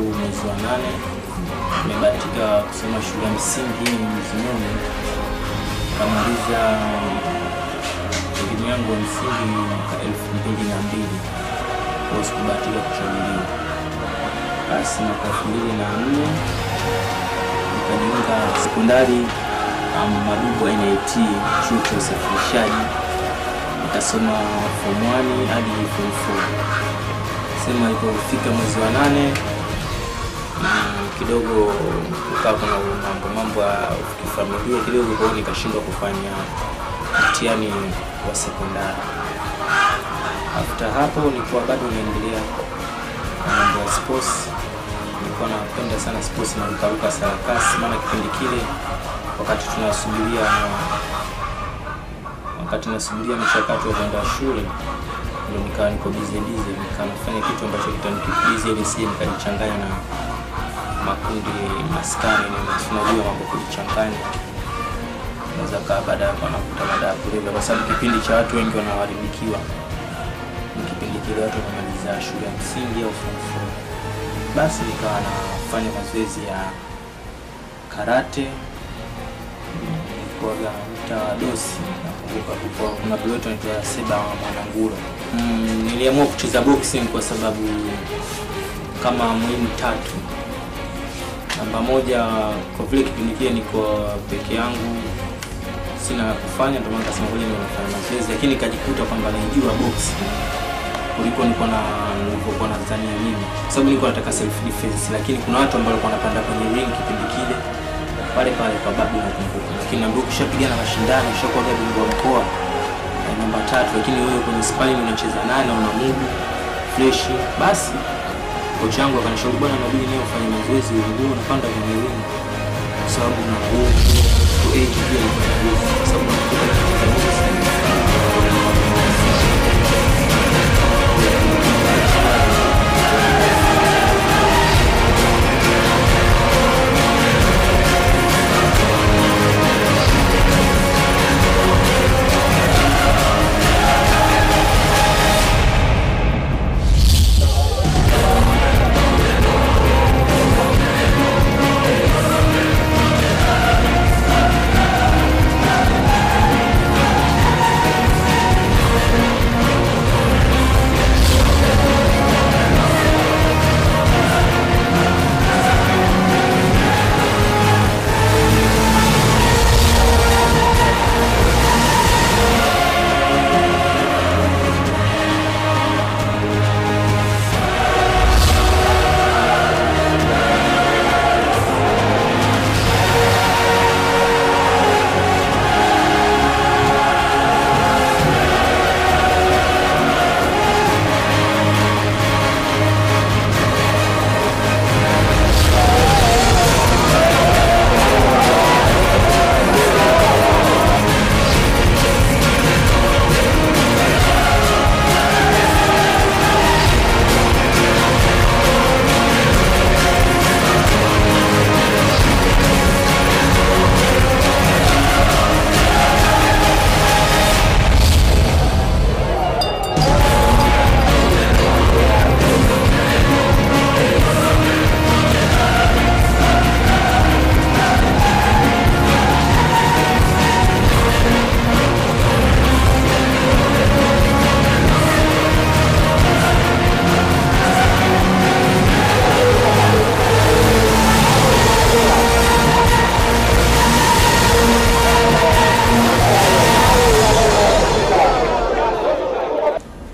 mwezi wa 8. Nimebahatika kusoma shule ya msingi Mzimuni. Kamaliza elimu yangu ya msingi mwaka 2002. Kwa sikubahatika kuchaguliwa. Basi mwaka 2004 nikajiunga sekondari Mabibo NIT, chuo cha usafirishaji. Nikasoma form 1 hadi form 4. Sema ilipofika mwezi wa 8 kidogo kukaa kuna mambo ya kifamilia kidogo, kwa hiyo nikashindwa kufanya mtihani wa sekondari. After hapo nilikuwa bado naendelea na mambo ya sports. Nilikuwa napenda sana sports na nikaruka sarakasi, maana kipindi kile wakati tunasubiria mchakato wa kwenda shule ndio nikawa niko busy nikanafanya kitu ambacho kitanikibizi ili sije nikanichanganya na makundi maskari, na tunajua mambo kujichanganya naweza kaa baada ya kunakuta madawa kulevya, kwa sababu kipindi cha watu wengi wanaharibikiwa ni kipindi kile watu wanamaliza shule ya msingi au form 4. Basi nikawa nafanya mazoezi ya karate kwa dosi, nakumbuka kuna piloto anaitwa Seba wa Mwananguro. Niliamua kucheza boxing kwa sababu kama muhimu 3. Namba 1, kwa vile kipindi kile niko peke yangu sina kufanya, ndio maana nikasema ngoja nifanye mazoezi, lakini nikajikuta kwamba najua boxing kuliko nilikuwa nadhania mimi, kwa sababu nilikuwa nataka self defense, lakini kuna watu ambao walikuwa wanapanda kwenye ring kipindi kile pale kwa babu nakumbuka, lakini naambia ukishapigana mashindano ushakuwa bingwa mkoa namba 3, lakini wewe kwenye sparring unacheza naye na unamudu fresh. Basi kocha wangu akanishauri, bwana inabidi leo ufanye mazoezi ili unapanda kwenye ring, kwa sababu una nguvu to age pia, kwa sababu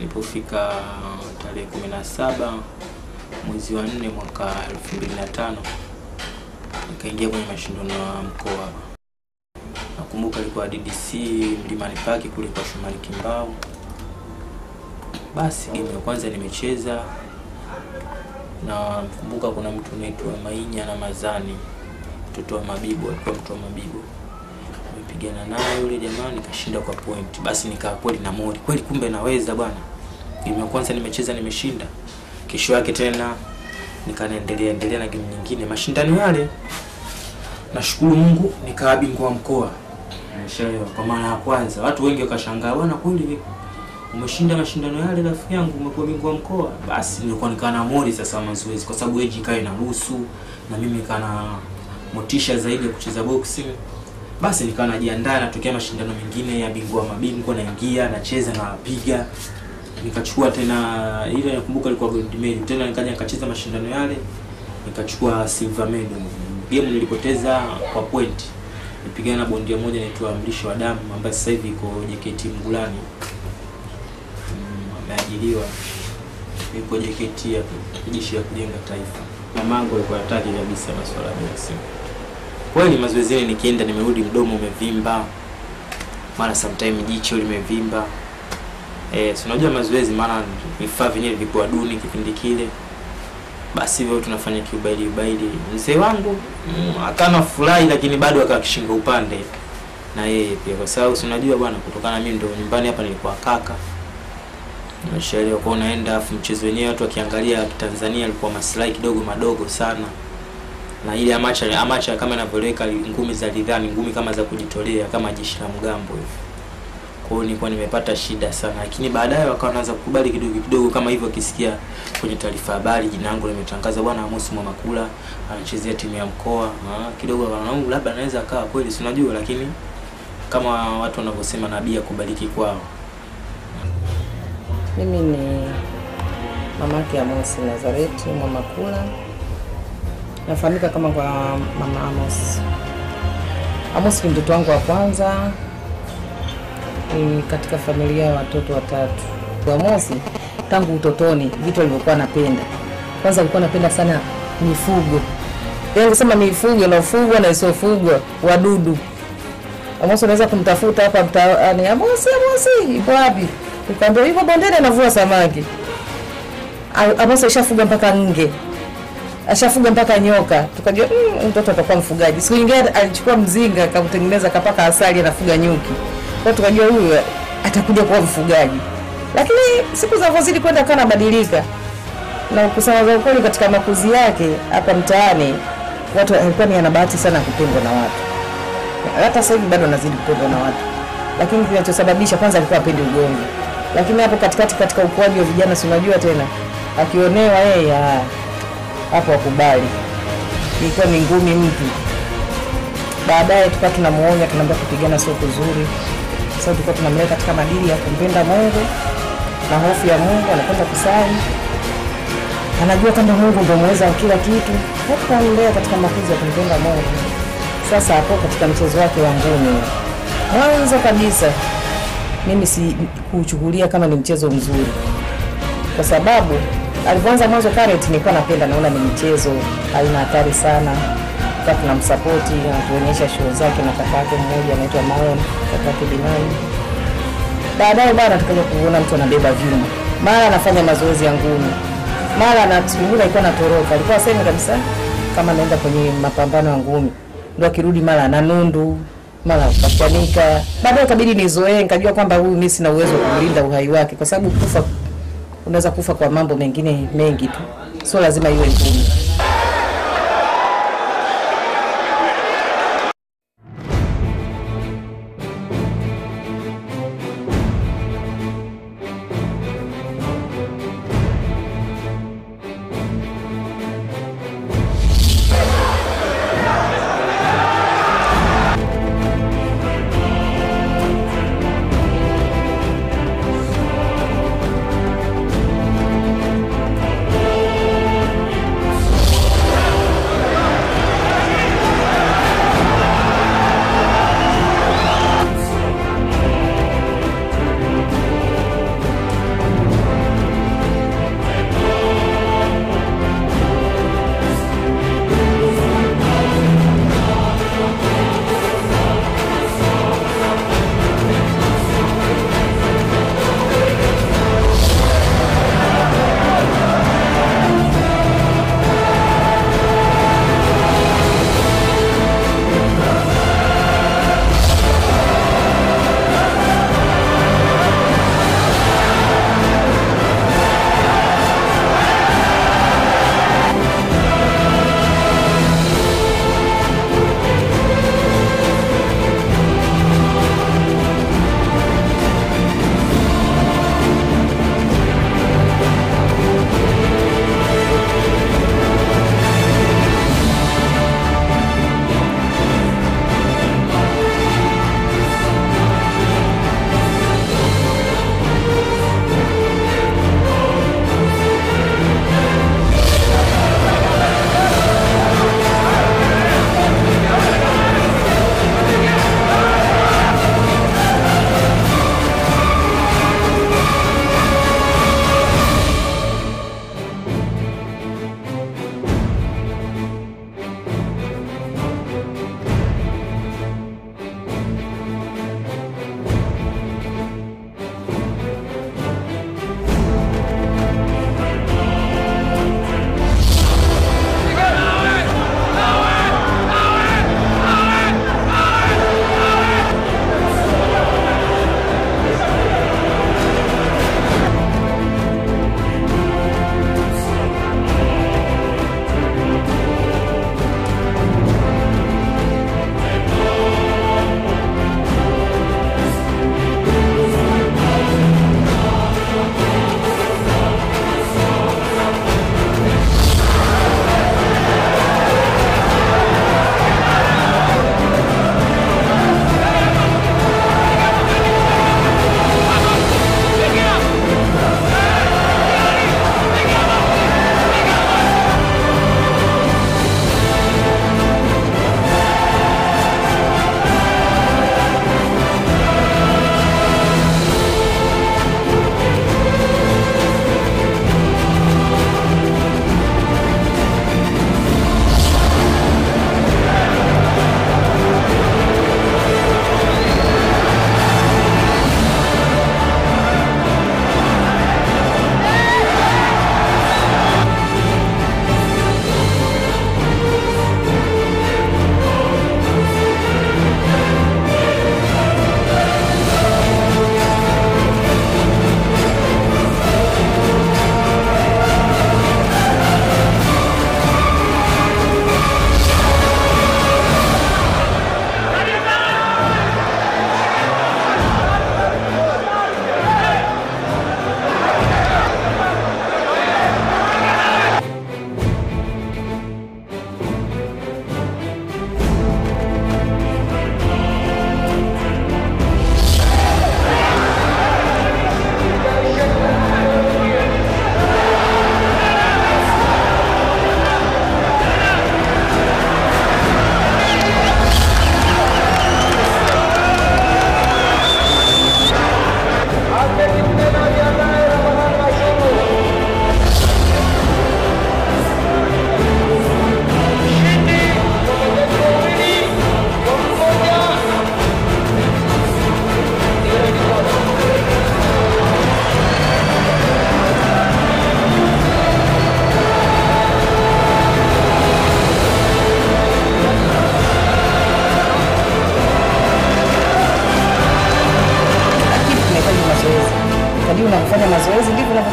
Ilipofika tarehe 17 mwezi wa 4 mwaka 2005 nikaingia kwenye mashindano ya mkoa. Nakumbuka ilikuwa DDC Mlimani Park kule kwa Shumari Kimbao. Basi game ya kwanza nimecheza, na nakumbuka kuna mtu anaitwa Mainya na Mazani, mtoto wa Mabibo, alikuwa mtu wa Mabibo. Nilipigana naye yule jamaa nikashinda kwa point. Basi nikaa kweli na mori, kweli kumbe naweza bwana. Game ya kwanza nimecheza nimeshinda. Kesho yake tena nikaendelea na game nyingine. Mashindano yale nashukuru Mungu nikawa bingwa wa mkoa. Kwa mara ya kwanza watu wengi wakashangaa, bwana kweli umeshinda mashindano yale rafiki yangu, umekuwa bingwa mkoa. Basi nilikuwa nikana mori sasa mazoezi, kwa sababu age ikae na ruhusu na mimi nikana motisha zaidi ya kucheza boxing. Basi nikawa najiandaa, natokea mashindano mengine ya bingwa mabingwa, naingia nacheza na piga. Nikachukua tena ile, nakumbuka ilikuwa gold medal, tena nikaja nikacheza mashindano yale nikachukua silver medal. Game nilipoteza kwa point, nipigana bondia moja anaitwa Mlisho wa Damu ambaye sasa hivi iko JKT Mgulani, ameajiriwa yuko JKT hapo jeshi ya kujenga taifa. Mamangu alikuwa hataki kabisa masuala ya boxing. Kweli mazoezini nikienda nimerudi mdomo umevimba, mara sometime jicho limevimba. Unajua mazoezi maana vifaa vyenyewe vilikuwa duni kipindi kile. Basi hivyo tunafanya kiubaili. Mzee wangu akana furahi, lakini bado akakishinga upande na yeye pia, kwa sababu unajua bwana, kutokana mimi ndo nyumbani hapa nilikuwa kaka. Nimeshaelewa kwa naenda, afu mchezo wenyewe watu wakiangalia Tanzania alikuwa maslahi kidogo madogo sana. Na ile amacha kama inavyoleka ngumi za lidhani, ngumi kama za kujitolea kama jeshi la mgambo hivi. Kwa hiyo nilikuwa nimepata shida sana, lakini baadaye wakawa wanaanza kukubali kidogo kama hivyo, akisikia kwenye taarifa habari jina langu limetangaza, bwana Amos Mwamakula anachezea timu ya mkoa. Kidogo wanaona labda anaweza kaa kweli, si unajua, lakini kama watu wanavyosema nabii akubariki kwao. Mimi ni mamake Amos Nazareth Mwamakula. Nafahamika kama kwa mama Amos. Amos ni mtoto wangu wa kwanza katika familia ya watoto watatu. Amos tangu utotoni vitu alivyokuwa anapenda. Kwanza alikuwa anapenda sana mifugo. Yeye kusema mifugo na ufugwa na isofugwa, wadudu. Amos anaweza kumtafuta hapa mtaani, Amos ipo wapi? Ukaambia hivyo bondeni anavua samaki. Amos ashafuga mpaka nge. Ashafuga mpaka nyoka. Tukajua mtoto atakuwa mfugaji. Siku nyingine alichukua mzinga akamtengeneza kapaka asali, anafuga nyuki. Kwa tukajua huyu atakuja kuwa mfugaji. Lakini siku zinazozidi kwenda kana badilika. Na kusema za ukweli, katika makuzi yake hapa mtaani watu walikuwa ni ana bahati sana kupendwa na watu. Hata sasa hivi bado anazidi kupendwa na watu. Lakini kinachosababisha kwanza alikuwa apendi ugomvi. Lakini hapo katika ukuaji wa vijana, si unajua tena, akionewa yeye hapo akubali. Ilikuwa ni ngumi mtu. Baadaye tukawa tunamuonya, tunaambia kupigana sio kuzuri. Sasa tulikuwa tunamleta katika maadili ya kumpenda Mungu na hofu ya Mungu, anapenda kusali. Anajua kwamba Mungu ndio muweza wa kila kitu. Hapo tunamlea katika mafunzo ya kumpenda Mungu. Sasa hapo katika mchezo wake wa ngumi, mwanzo kabisa mimi si kuchukulia kama ni mchezo mzuri. Kwa sababu alipoanza mwanzo Karet nilikuwa napenda, naona ni mchezo haina hatari sana. Kwa tunamsupport, anatuonyesha show zake na kakake mmoja anaitwa Maon, kakake Binani. Baadaye bana tukaja kuona mtu anabeba vyuma. Mara anafanya mazoezi ya ngumi. Mara anatungula, alikuwa anatoroka. Alikuwa asemi kabisa kama anaenda kwenye mapambano ya ngumi. Ndio akirudi mara ananundu, mara kachanika. Baadaye kabidi nizoee, nikajua kwamba huyu mimi sina uwezo wa kulinda uhai wake, kwa sababu kufa unaweza kufa kwa mambo mengine mengi tu. Sio lazima iwe ngumi.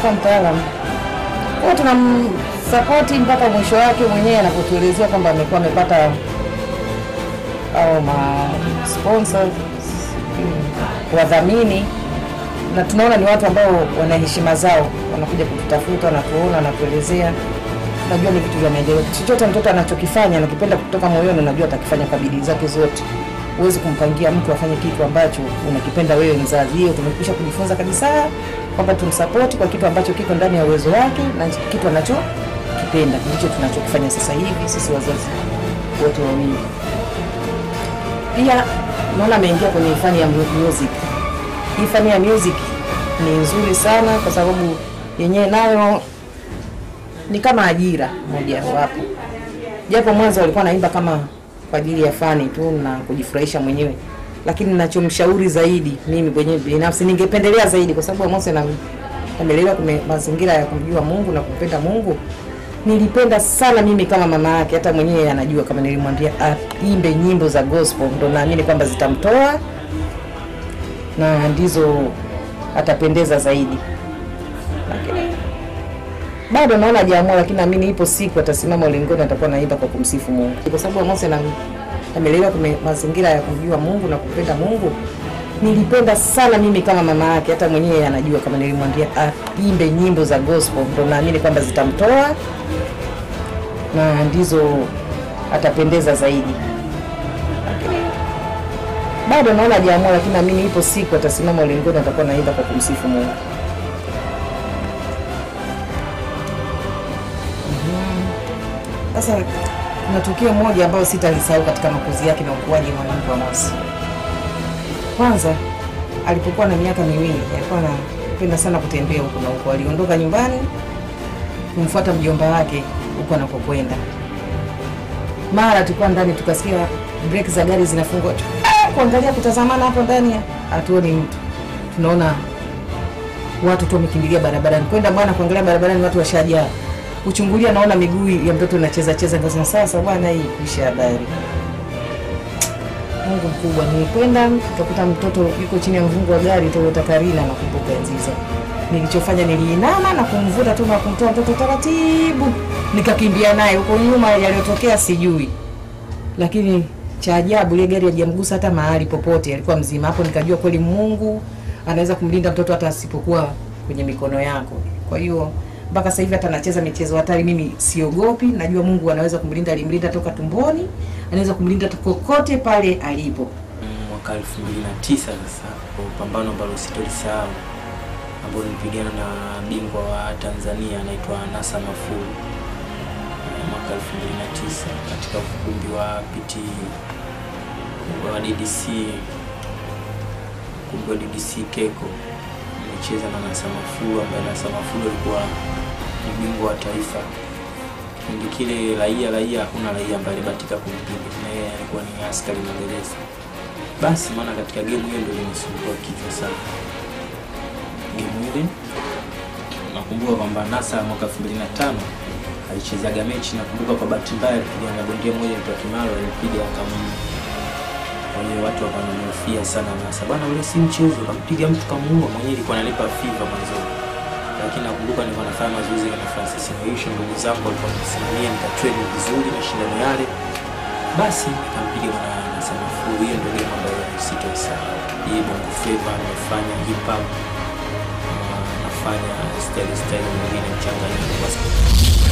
kuwa mtaalamu. Kwa tunamsupport mpaka mwisho wake mwenyewe anapotuelezea kwamba amekuwa amepata au ma sponsors, wadhamini, na tunaona ni watu ambao wana heshima zao, wanakuja kututafuta, wanatuona, wanatuelezea. Najua ni vitu vya maendeleo. Chochote mtoto anachokifanya anakipenda kutoka moyoni, unajua atakifanya kwa bidii zake zote. Huwezi kumpangia mtu afanye kitu ambacho unakipenda wewe mzazi. Hiyo tumekwisha kujifunza kabisa kwamba tumsupport kwa kitu ambacho kiko ndani ya uwezo wake na kitu anachokipenda. Ndicho tunachokifanya sasa hivi sisi wazazi wote wawili. Pia naona ameingia kwenye fani ya music. Hii fani ya music ni nzuri sana kwa sababu yenyewe nayo ni kama ajira moja wapo. Japo mwanzo alikuwa anaimba kama kwa ajili ya fani tu na kujifurahisha mwenyewe. Lakini ninachomshauri zaidi mimi mwenyewe binafsi ningependelea zaidi kwa sababu Amos amelelewa kwa mazingira ya kumjua Mungu na kumpenda Mungu. Nilipenda sana mimi kama mama yake, hata mwenyewe anajua kama nilimwambia aimbe nyimbo za gospel, ndo naamini kwamba zitamtoa na ndizo atapendeza zaidi. Lakini bado naona hajaamua, lakini naamini ipo siku atasimama ulingoni atakuwa naimba kwa kumsifu Mungu. Kwa sababu Amos amelelewa kwa mazingira ya kumjua Mungu na kumpenda Mungu. Nilipenda sana mimi kama mama yake, hata mwenyewe anajua kama nilimwambia aimbe nyimbo za gospel, ndo naamini kwamba zitamtoa na ndizo atapendeza zaidi. Lakini bado naona hajaamua, lakini naamini ipo siku atasimama ulingoni atakuwa naimba kwa kumsifu Mungu. Sasa kuna tukio moja ambalo sitalisahau katika makuzi yake na ukuaji wa mwanangu Amos. Kwanza alipokuwa na miaka miwili alikuwa anapenda sana kutembea huko na huko. Aliondoka nyumbani kumfuata mjomba wake huko anakokwenda. Mara tulikuwa ndani tukasikia breki za gari zinafungwa. Kuangalia kutazamana hapo ndani hatuoni mtu. Tunaona watu tu wamekimbilia barabarani. Kwenda bwana kuangalia barabarani watu washajaa. Uchungulia naona miguu ya mtoto inacheza ngazina. Sasa bwana hii kisha habari. Mungu mkubwa, nilikwenda tukakuta mtoto yuko chini ya mvungu wa gari Toyota Karina na kupoka nziza. Nilichofanya niliinama na kumvuta tu na kumtoa mtoto taratibu. Nikakimbia naye huko nyuma, yaliyotokea sijui. Lakini cha ajabu ile gari hajamgusa hata mahali popote, alikuwa mzima. Hapo nikajua kweli Mungu anaweza kumlinda mtoto hata asipokuwa kwenye mikono yako. Kwa hiyo mpaka sasa hivi hata anacheza michezo hatari mimi siogopi, najua Mungu anaweza kumlinda, alimlinda toka tumboni, anaweza kumlinda kokote pale alipo. Mwaka 2009 sasa kwa pambano ambalo sitolisahau ambao nilipigana na bingwa wa Tanzania anaitwa Nasa Mafuru. Mwaka 2009 katika ukumbi wa PT wa DDC Keko nimecheza na Nasa Mafuru ambaye Nasa Mafuru alikuwa ni bingwa wa taifa. Kipindi kile raia hakuna raia ambaye alibahatika kumpiga, na yeye alikuwa ni askari magereza. Basi maana katika game hiyo ndio ilinisumbua kichwa sana. Game ile nakumbuka kwamba Nasa mwaka 2005 alichezaga mechi, nakumbuka kwa bahati mbaya alipiga na bondia mmoja kwa Kimaro, alipiga akamuua. Kwa hiyo watu wakanihofia sana Nasa. Bwana ule si mchezo, kampiga mtu kamuua, mwenyewe alikuwa analipa FIFA mwanzo. Lakini nakumbuka nilikuwa nafanya mazoezi na Francis Nation, ndugu zangu walikuwa wanasimamia nikatrain vizuri mashindano yale. Basi nikampiga bwana Nasa Mafuru. Hiyo ndio game ambayo sitoisahau. Hii bongo flava nafanya hip hop, nafanya style nyingine mchanganyiko.